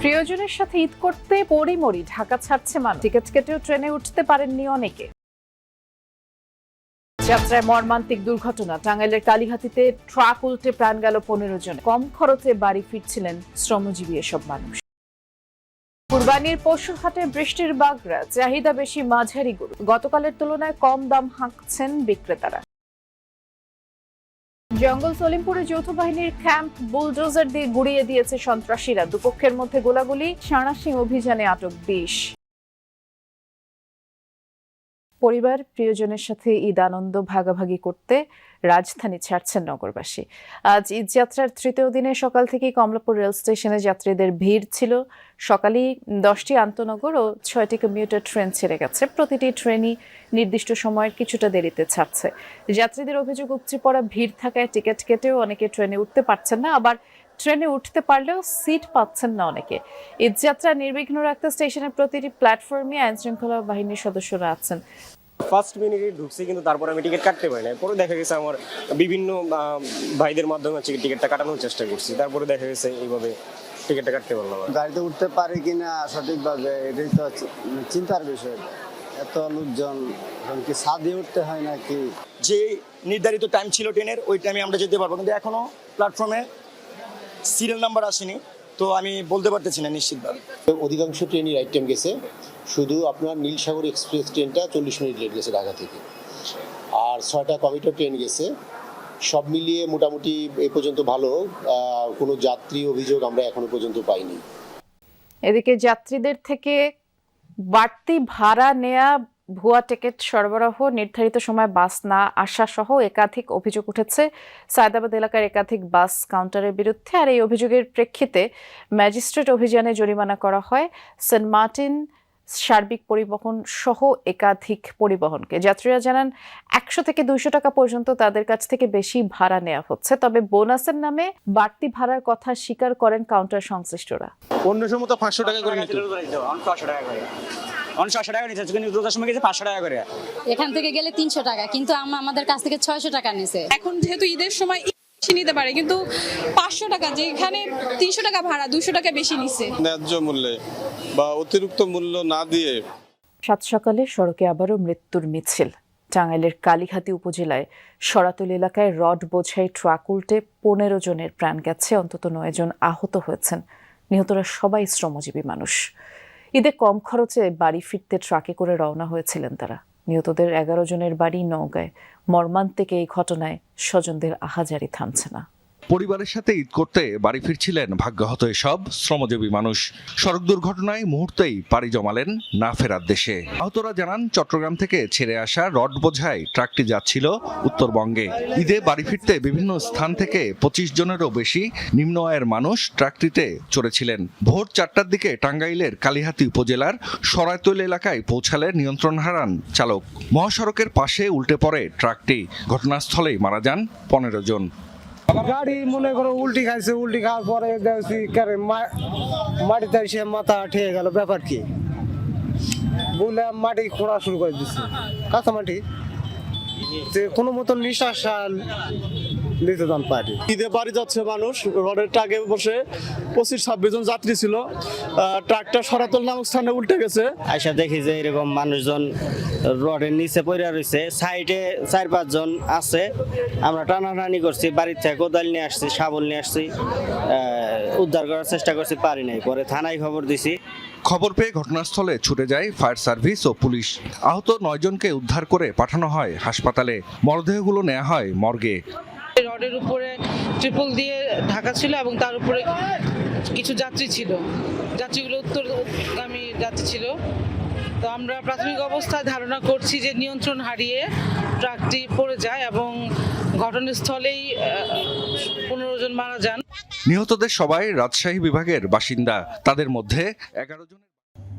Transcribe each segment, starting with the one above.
প্রিয়জনের সাথে ঈদ করতে পরিমরি ঢাকা ছাড়ছে মানুষ। টিকিট কেটেও ট্রেনে উঠতে পারেননি অনেকে। যাত্রায় মর্মান্তিক দুর্ঘটনা। টাঙ্গাইলের কালিহাতীতে ট্রাক উল্টে প্রাণ গেল 15 জন। কম খরচে বাড়ি ফিরছিলেন শ্রমজীবী এসব মানুষ। কুরবানির পশুর হাটে বৃষ্টির বাগড়া, চাহিদা বেশি মাঝারি গরু। গতকালের তুলনায় কম দাম হাঁকছেন বিক্রেতারা। জঙ্গল সলিমপুরে যৌথ বাহিনীর ক্যাম্প বুলডোজার দিয়ে গুড়িয়ে দিয়েছে সন্ত্রাসীরা। দুপক্ষের মধ্যে গোলাগুলি, সাঁড়াশি অভিযানে আটক 20। পরিবার প্রিয়জনের সাথে ঈদ আনন্দ ভাগাভাগি করতে রাজধানী ছাড়ছেন নগরবাসী। আজ ঈদ যাত্রার তৃতীয় দিনে সকাল থেকেই কমলাপুর রেল স্টেশনে যাত্রীদের ভিড় ছিল। সকালেই 10টি আন্তনগর ও 6টি কমিউটার ট্রেন ছেড়ে গেছে। প্রতিটি ট্রেনই নির্দিষ্ট সময়ের কিছুটা দেরিতে ছাড়ছে। যাত্রীদের অভিযোগ, উপচে পড়া ভিড় থাকায় টিকিট কেটেও অনেকে ট্রেনে উঠতে পারছেন না, আবার ট্রেনে উঠতে পারলেও সিট পাচ্ছেন না অনেকে। ঈদযাত্রা নির্বিঘ্ন রাখতে স্টেশনের প্রতিটি প্ল্যাটফর্মে আইনশৃঙ্খলা বাহিনীর সদস্যরা আছেন। ফার্স্ট মিনিটে ঢুকছি, কিন্তু তারপর আমি টিকিট কাটতে পারি না। পরে দেখা গেছে আমার বিভিন্ন ভাইদের মাধ্যমে টিকিটটা কাটানোর চেষ্টা করছি, তারপরে দেখা গেছে এইভাবে টিকিটটা কাটতে পারলাম। গাড়িতে উঠতে পারি কিনা সঠিকভাবে এটাই তো চিন্তার বিষয়। এত লোকজন কি ছাদে উঠতে হয় নাকি? যে নির্ধারিত টাইম ছিল ট্রেনের, ওই টাইমে আমরা যেতে পারবো, কিন্তু এখনো প্ল্যাটফর্মে সিরিয়াল নাম্বার আসেনি, তো আমি বলতে পারতেছি না নিশ্চিতভাবে। অধিকাংশ ট্রেনই রাইট টাইম গেছে, শুধু আপনার নীলসাগর এক্সপ্রেস ট্রেনটা 40 মিনিট লেট গেছে ঢাকা থেকে, আর 6টা কমিউটার ট্রেন গেছে। সব মিলিয়ে মোটামুটি এ পর্যন্ত ভালো, কোনো যাত্রী অভিযোগ আমরা এখনো পর্যন্ত পাইনি। এদিকে যাত্রীদের থেকে বাড়তি ভাড়া নেয়া, ভুয়া টিকিট সরবরাহ, নির্ধারিত সময় বাস না আসা সহ একাধিক অভিযোগ উঠেছে সায়দাবাদ এলাকার একাধিক বাস কাউন্টারের বিরুদ্ধে। আর এই অভিযোগের প্রেক্ষিতে ম্যাজিস্ট্রেট অভিযানে জরিমানা করা হয় সেন্ট মার্টিন সার্বিক পরিবহন সহ একাধিক পরিবহনকে। যাত্রীরা জানান 100 থেকে 200 টাকা পর্যন্ত তাদের কাছ থেকে বেশি ভাড়া নেওয়া হচ্ছে, তবে বোনাসের নামে বাড়তি ভাড়ার কথা স্বীকার করেন কাউন্টার সংশ্লিষ্টরা। অন্য সময় তো 500 টাকা করে নিত, 500 টাকা করে 500 টাকা নিচ্ছে, কিন্তু রোজার সময় গেছে 500 টাকা করে। এখান থেকে গেলে 300 টাকা, কিন্তু আমাদের কাছ থেকে 600 টাকা নিছে। এখন যেহেতু ঈদের সময় নিতে পারে, কিন্তু 500 টাকা যেখানে 300 টাকা ভাড়া, 200 টাকা বেশি নিচ্ছে। ন্যায্য মূল্যে বা অতিরিক্ত মূল্য না দিয়ে। সাত সকালে সড়কে আবারও মৃত্যুর মিছিল। টাঙ্গাইলের কালিহাতী উপজেলায় সরাতল এলাকায় রড বোঝাই ট্রাক উল্টে 15 জনের প্রাণ গেছে, অন্তত 9 জন আহত হয়েছেন। নিহতরা সবাই শ্রমজীবী মানুষ। ঈদে কম খরচে বাড়ি ফিরতে ট্রাকে করে রওনা হয়েছিলেন তারা। নিহতদের 11 জনের বাড়ি নওগাঁয়। মর্মান্তিক এই ঘটনায় স্বজনদের আহাজারি থামছে না। পরিবারের সাথে ঈদ করতে বাড়ি ফিরছিলেন ভাগ্যহত এসব শ্রমজীবী মানুষ। সড়ক দুর্ঘটনায় মুহূর্তেই পাড়ি জমালেন না ফেরার দেশে। আহতরা জানান, চট্টগ্রাম থেকে ছেড়ে আসা রড বোঝাই ট্রাকটি যাচ্ছিল উত্তরবঙ্গে। ঈদে বাড়ি ফিরতে বিভিন্ন স্থান থেকে 25 জনেরও বেশি নিম্ন আয়ের মানুষ ট্রাকটিতে চড়েছিলেন। ভোর 4টার দিকে টাঙ্গাইলের কালিহাতী উপজেলার সরাতল এলাকায় পৌঁছালে নিয়ন্ত্রণ হারান চালক। মহাসড়কের পাশে উল্টে পড়ে ট্রাকটি। ঘটনাস্থলেই মারা যান 15 জন। গাড়ি মনে করো উল্টি খাইছে, উল্টি খাওয়ার পরে দেখছি মাটিতে এসে মাথা ঠেয়ে গেল। ব্যাপার কি বলে মাটি খোঁড়া শুরু করে দিচ্ছে, কাঁচা মাটি, কোনো মতন নিঃশ্বাস নিতে দান পারি। ঈদে বাড়ি যাচ্ছে মানুষ, রডের ট্রাকে বসে 25-26 জন যাত্রী ছিল। ট্রাকটা সরাতল নামক স্থানে উল্টে গেছে। আইসা দেখি যে এরকম মানুষজন রডের নিচে পড়ে রয়েছে, সাইডে 4-5 জন আছে। আমরা টানাটানি করছি, বাড়ির থেকে কোদাল নিয়ে আসছি, শাবল নিয়ে আসছি, উদ্ধার করার চেষ্টা করছি, পারি নাই। পরে থানায় খবর দিছি। খবর পেয়ে ঘটনাস্থলে ছুটে যায় ফায়ার সার্ভিস ও পুলিশ। আহত 9 জনকে উদ্ধার করে পাঠানো হয় হাসপাতালে। মরদেহগুলো নেওয়া হয় মর্গে। রডের উপরে ট্রিপল দিয়ে ঢাকা ছিল এবং তার উপরে কিছু যাত্রী ছিল, যাত্রীগুলো উত্তরগামী যাত্রী ছিল। তো আমরা প্রাথমিক অবস্থায় ধারণা করছি যে নিয়ন্ত্রণ হারিয়ে ট্রাকটি পড়ে যায় এবং ঘটনাস্থলেই 15 জন মারা যান। নিহতদের সবাই রাজশাহী বিভাগের বাসিন্দা। তাদের মধ্যে 11 জন।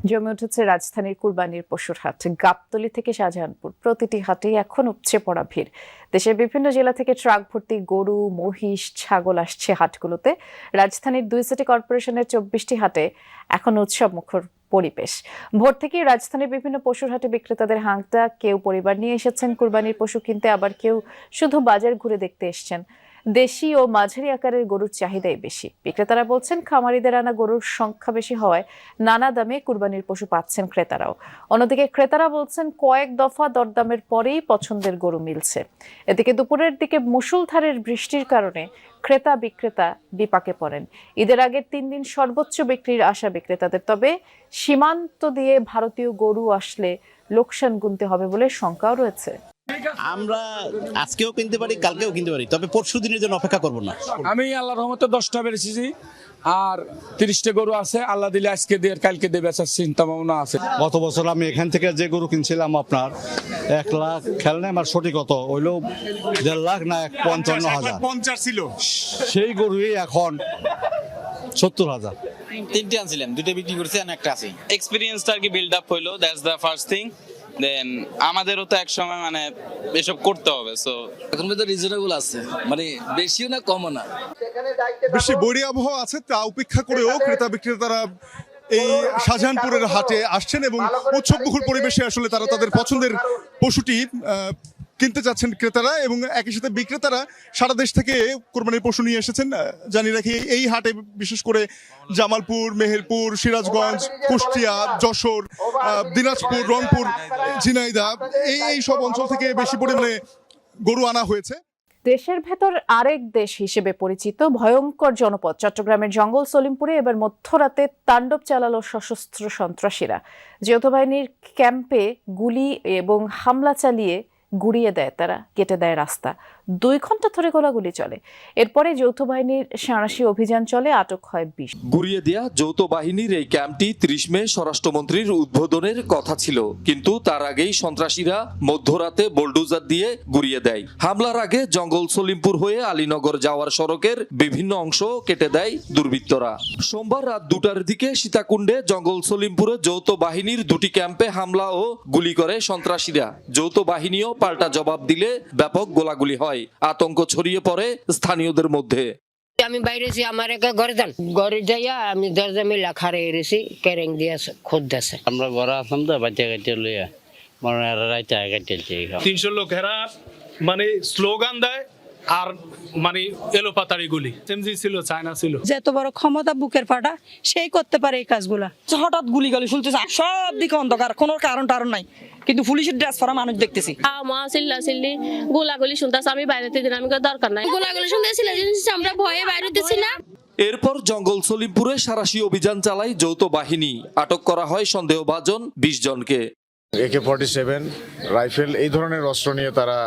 জমে উঠেছে রাজধানীর কুরবানির পশুর হাট। গাবতলী থেকে শাহজাহানপুর, প্রতিটি হাটে এখন উপচে পড়া ভিড়। দেশের বিভিন্ন জেলা থেকে ট্রাক ভর্তি গরু, মহিষ, ছাগল আসছে হাটগুলোতে। রাজধানীর 2 সিটি কর্পোরেশনের 24টি হাটে এখন উৎসব মুখর পরিবেশ। ভোর থেকে রাজধানীর বিভিন্ন পশুর হাটে বিক্রেতাদের হাঁকডাক। কেউ পরিবার নিয়ে এসেছেন কুরবানির পশু কিনতে, আবার কেউ শুধু বাজার ঘুরে দেখতে এসেছেন। দেশি ও মাঝারি আকারের গরুর চাহিদাই বেশি। বিক্রেতারা বলছেন, খামারিদের আনা গরুর সংখ্যা বেশি হওয়ায় নানা দামে কুরবানির পশু পাচ্ছেন ক্রেতারাও। অন্যদিকে ক্রেতারা বলছেন, কয়েক দফা দরদামের পরেই পছন্দের গরু মিলছে। এদিকে দুপুরের দিকে মুষলধারের বৃষ্টির কারণে ক্রেতা বিক্রেতা বিপাকে পড়েন। ঈদের আগের 3 দিন সর্বোচ্চ বিক্রির আশা বিক্রেতাদের। তবে সীমান্ত দিয়ে ভারতীয় গরু আসলে লোকসান গুনতে হবে বলে শঙ্কাও রয়েছে। আমরা আজকেও কিনতে পারি, কালকেও কিনতে পারি, তবে পরশু দিনের জন্য অপেক্ষা করব না। আমি আল্লাহর রহমতে 10টা বেরেছি আর 30টা গরু আছে। আল্লাহ দিলে আজকে দিয়ে কালকে দিয়ে বেচার চিন্তা ভাবনা আছে। গত বছর আমি এখান থেকে যে গরু কিনছিলাম আপনার 1 লাখ, খেয়াল নেই আমার সঠিক কত হইলো, 1.5 লাখ না 55,000 50 ছিল। সেই গরুই এখন 70,000। 3টে আনছিলাম, 2টা বিক্রি করছি আর একটা আছে। এক্সপেরিয়েন্সটা আর কি বিল্ড আপ হইলো, দ্যাটস দ্য ফার্স্ট থিং। দেন আমাদেরও তো এক সময় মানে এসব করতে হবে। সো এখন তো রিজনেবল আছে, মানে বেশিও না কমও না। বেশি বৈরী আবহাওয়া আছে, তা উপেক্ষা করেও ক্রেতা বিক্রেতারা এই শাহজাহানপুরের হাটে আসছেন এবং উৎসবমুখর পরিবেশে আসলে তারা তাদের পছন্দের পশুটি কিনতে চাচ্ছেন ক্রেতারা, এবং একই সাথে বিক্রেতারা সারা দেশ থেকে কোরবানির পশু নিয়ে এসেছেন। জানি রাখি এই হাটে বিশেষ করে জামালপুর, মেহেরপুর, সিরাজগঞ্জ, কুষ্টিয়া, যশোর, দিনাজপুর, রংপুর, ঝিনাইদহ এই সব অঞ্চল থেকে বেশি পরিমাণে গরু আনা হয়েছে। দেশের ভেতর আরেক দেশ হিসেবে পরিচিত ভয়ঙ্কর জনপদ চট্টগ্রামের জঙ্গল সলিমপুরে এবার মধ্যরাতে তাণ্ডব চালালো সশস্ত্র সন্ত্রাসীরা। যৌথ বাহিনীর ক্যাম্পে গুলি এবং হামলা চালিয়ে গুড়িয়ে দেয় তারা, কেটে দেয় রাস্তা। 2 ঘন্টা ধরে গোলাগুলি চলে। এরপরে যৌথ বাহিনীর সাঁড়াশি অভিযান চলে, আটক হয় 20। গুড়িয়ে দেয়া যৌথ বাহিনীর এই ক্যাম্পটি 30 মে স্বরাষ্ট্রমন্ত্রীর উদ্বোধনের কথা ছিল, কিন্তু তার আগেই সন্ত্রাসীরা মধ্যরাতে বোলডোজার দিয়ে গুড়িয়ে দেয়। হামলার আগে জঙ্গল সলিমপুর হয়ে আলীনগর যাওয়ার সড়কের বিভিন্ন অংশ কেটে দেয় দুর্বৃত্তরা। সোমবার রাত 2টার দিকে সীতাকুণ্ডে জঙ্গল সলিমপুরে যৌথ বাহিনীর 2টি ক্যাম্পে হামলা ও গুলি করে সন্ত্রাসীরা। যৌথ বাহিনীও পাল্টা জবাব দিলে ব্যাপক গোলাগুলি হয়। আতঙ্ক ছড়িয়ে পড়ে স্থানীয়দের মধ্যে। আমি বাইরে আমার ঘরে যান, ঘরে যাইয়া আমি দরজা মিলা খারে এসেছি, কেরেং দিয়ে খোঁজ দিয়েছে। আমরা ঘরে আসলাম তো বাচ্চা কাচ্চা লইয়া মনে রাইতে কাটছে। 300 লোক এরা মানে স্লোগান দেয় আর মানে এলোপাতাড়ি গুলি। এমজি ছিল, চায়না ছিল। যত বড় ক্ষমতা বুকের ফাটা, সেই করতে পারে এই কাজগুলা। হঠাৎ গুলি গালি শুনতেছে, সব দিকে অন্ধকার, কোনো কারণ নাই, কিন্তু পুলিশের ড্রেস পরা মানুষ দেখতেছি। গোলাগুলি শুনতেছে, আমি বাইরেতে দিন, আমি দরকার নাই। গোলাগুলি শুনতেছি, আমরা ভয়ে বাইরে দিচ্ছি না। এরপর জঙ্গল সলিমপুরে সাঁড়াশি অভিযান চালায় যৌথ বাহিনী। আটক করা হয় সন্দেহভাজন 20 জনকে। AK-47 রাইফেল এই ধরনের অস্ত্র নিয়ে তারা